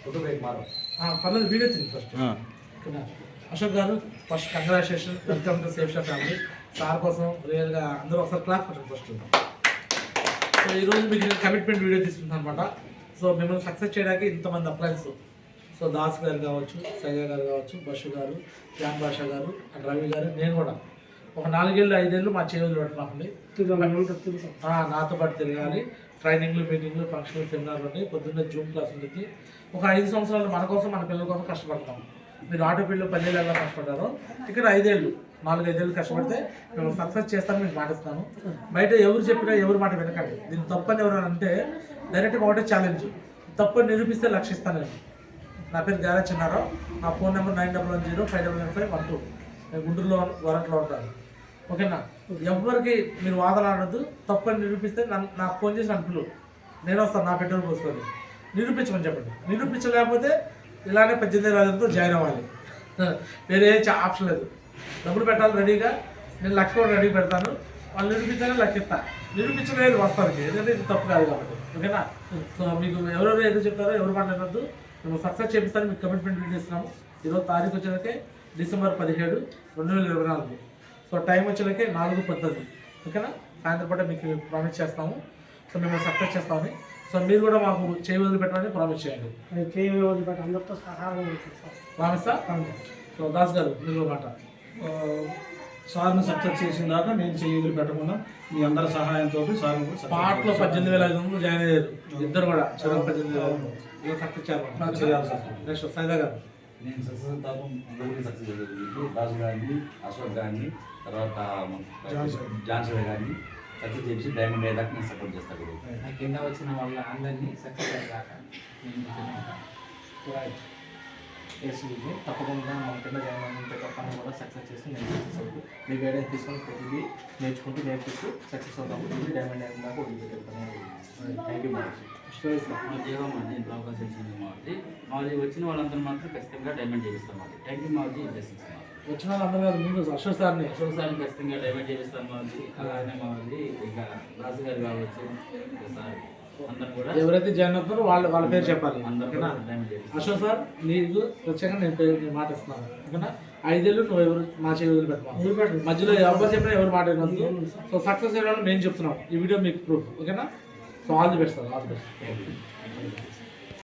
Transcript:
పర్లేదు వీడియో తింది first. Ashok garu first congratulation, welcome to safe shop family. Sir కోసం రియల్గా అందరూ ఒకసారి క్లాస్ పెట్టండి ఫస్ట్. సో ఈరోజు మీకు కమిట్మెంట్ వీడియో తీసుకుంటాను అనమాట. సో మిమ్మల్ని సక్సెస్ చేయడానికి ఇంతమంది అప్లయన్స్, సో దాస్ గారు కావచ్చు, సయ్య గారు కావచ్చు, బషు గారు, జాన్ బాషా గారు అండ్ రవి గారు, నేను కూడా ఒక 4 ఏళ్ళు 5 ఏళ్ళు మా చేతులు పెట్టినామండి. నాతో పాటు తిరగాలి. ట్రైనింగ్లు, మీటింగ్లు, ఫంక్షన్లు, సెమినార్లు ఉంటాయి. పొద్దున్నే జూమ్ క్లాస్ ఉంటుంది. ఒక 5 సంవత్సరాలు మన కోసం, మన పిల్లల కోసం కష్టపడతాం. మీరు ఆటో ఫీల్డ్లో 10 ఏళ్ళు ఎలా కష్టపడ్డారో ఇక్కడ 5 ఏళ్ళు 4-5 ఏళ్ళు కష్టపడితే మేము సక్సెస్ చేస్తాను, మీకు మాటిస్తాను. బయట ఎవరు చెప్పినా ఎవరు మాట వినకండి. దీన్ని తప్పని ఎవరు అంటే డైరెక్ట్గా ఒకటే ఛాలెంజ్, తప్పని నిరూపిస్తే లక్షిస్తాను నేను. నా పేరు గారా చిన్నారావు. నా ఫోన్ నెంబర్ 9110559512. నేను గుంటూరులో వరంట్లో ఉంటాను. ఓకేనా? ఎవరికి మీరు వాదలాడద్దు. తప్పని నిరూపిస్తే నాకు ఫోన్ చేసి నన్ను నేను వస్తాను, నా పెట్రోల్ పోసుకొని నిరూపించమని చెప్పండి. నిరూపించలేకపోతే ఇలానే 18,000 జాయిన్ అవ్వాలి. వేరే ఆప్షన్ లేదు. డబ్బులు పెట్టాలి రెడీగా. నేను లక్ష కూడా రెడీ పెడతాను. వాళ్ళు నిరూపించాలని లక్షిస్తా. నిరూపించలేదు వాస్తవానికి, ఎందుకంటే ఇది తప్పు కాదు కాబట్టి. ఓకేనా? సో మీకు ఎవరెవరు ఏదో చెప్తారో ఎవరు మాట్లాడద్దు. మేము సక్సెస్ చేపిస్తాను, మీకు కమిట్మెంట్ వీడియో ఇస్తున్నాము. ఈరోజు తారీఖు వచ్చేసరికి డిసెంబర్ 17, 2024. సో టైం వచ్చేసరికి 4:10. ఓకేనా? సాయంత్రం పూట మీకు ప్రామిస్ చేస్తాము. సో మేము సక్సెస్ చేస్తామని. సో మీరు కూడా మాకు చేయి వదిలిపెట్టమని ప్రామిస్ చేయండి. చేయి వదిలిపెట్టి అందరితో సహాయం ప్రామిస్తా. సో దాస్ గారు మీరు మాట. సార్ని సక్సెస్ చేసిన దాకా నేను చేయి వదిలిపెట్టకుండా మీ అందరి సహాయంతో సార్ పాటలో 18,500 జాయిన్ అయ్యారు. ఇద్దరు కూడా చదువు 18,000 సక్సెస్ చేయాలి సార్. నెక్స్ట్ సైదా గారు. నేను సక్సెస్ అవుతాను. సక్సెస్ చేసేది దాస్ గారిని, అశోక్ గారిని, తర్వాత జాన్సన్ గారిని సక్సెస్ చేసి డైమండ్ అయ్యేదాకా నేను సపోర్ట్ చేస్తాను. నా కింద వచ్చిన వాళ్ళ అందరినీ సక్సెస్ అయ్యేదాకా చేస్తుంది. తప్పకుండా మన కింద జాయిన్ అయిన తప్పని కూడా సక్సెస్ చేసి నేను సక్సెస్ అవుతుంది. మీ గైడెన్స్ తీసుకొని ప్రతిదీ నేర్చుకుంటూ సక్సెస్ అవుతాము. డైమండ్ అయిన దాకా వదిలిపెట్టుకుంటాను. Thank you much. మా జీవం మాది ఇంట్లో అవకాశం ఇచ్చింది. మాది వచ్చిన వాళ్ళందరూ మాత్రం ఖచ్చితంగా డైమండ్ చేపిస్తాం. మాది థ్యాంక్ యూ మాది బ్లెస్సింగ్స్. వచ్చిన వాళ్ళందరూ ముందు అశోక్ సార్ని ఖచ్చితంగా డైమండ్ చేపిస్తాం. మాది అలానే మాది ఇక రాజు గారు కావచ్చు, సార్ అందరూ కూడా ఎవరైతే జాయిన్ అవుతారో వాళ్ళ పేరు చెప్పాలి. అందరూ డైమండ్ చేపిస్తాం. అశోక్ సార్ నీకు ప్రత్యేకంగా నేను మాట ఇస్తున్నాను. ఓకేనా? 5 ఏళ్ళు నువ్వు ఎవరు మా చేయి వదిలిపెట్టాను. మధ్యలో ఎవరు చెప్పినా ఎవరు మాట వినొద్దు. సో సక్సెస్ అయ్యే మేము చెప్తున్నాం. ఈ వీడియో మీకు ప్రూఫ్. ఓకేనా? So all the best sir. All the best.